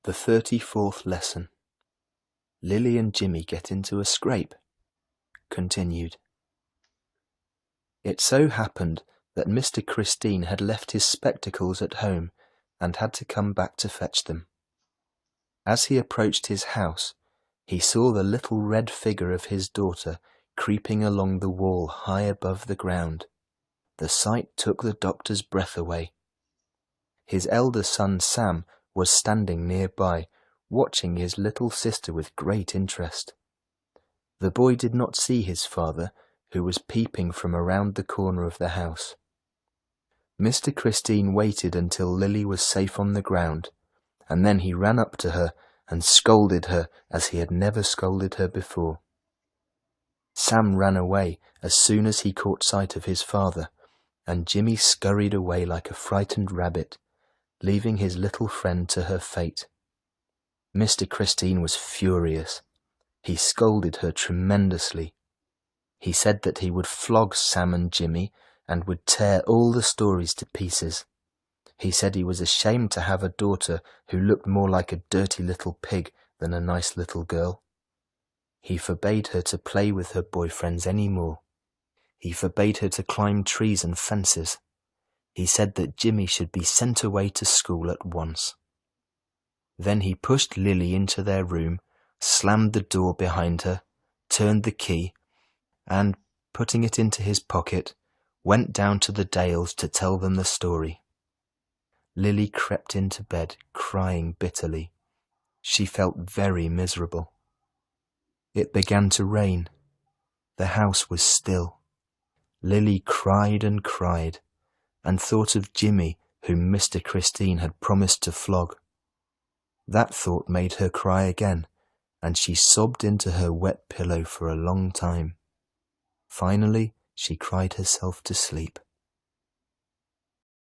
The 34th lesson. Lily and Jimmy get into a scrape. Continued. It so happened that Mr. Christine had left his spectacles at home and had to come back to fetch them. As he approached his house, he saw the little red figure of his daughter creeping along the wall high above the ground. The sight took the doctor's breath away. His elder son Sam was standing nearby, watching his little sister with great interest. The boy did not see his father, who was peeping from around the corner of the house. Mr. Christine waited until Lily was safe on the ground, and then he ran up to her and scolded her as he had never scolded her before. Sam ran away as soon as he caught sight of his father, and Jimmy scurried away like a frightened rabbit, leaving his little friend to her fate. Mr. Christine was furious. He scolded her tremendously. He said that he would flog Sam and Jimmy and would tear all the stories to pieces. He said he was ashamed to have a daughter who looked more like a dirty little pig than a nice little girl. He forbade her to play with her boyfriends any more. He forbade her to climb trees and fences. He said that Jimmy should be sent away to school at once. Then he pushed Lily into their room, slammed the door behind her, turned the key, and, putting it into his pocket, went down to the Dales to tell them the story. Lily crept into bed, crying bitterly. She felt very miserable. It began to rain. The house was still. Lily cried and cried, and thought of Jimmy, whom Mr. Christine had promised to flog. That thought made her cry again, and she sobbed into her wet pillow for a long time. Finally, she cried herself to sleep.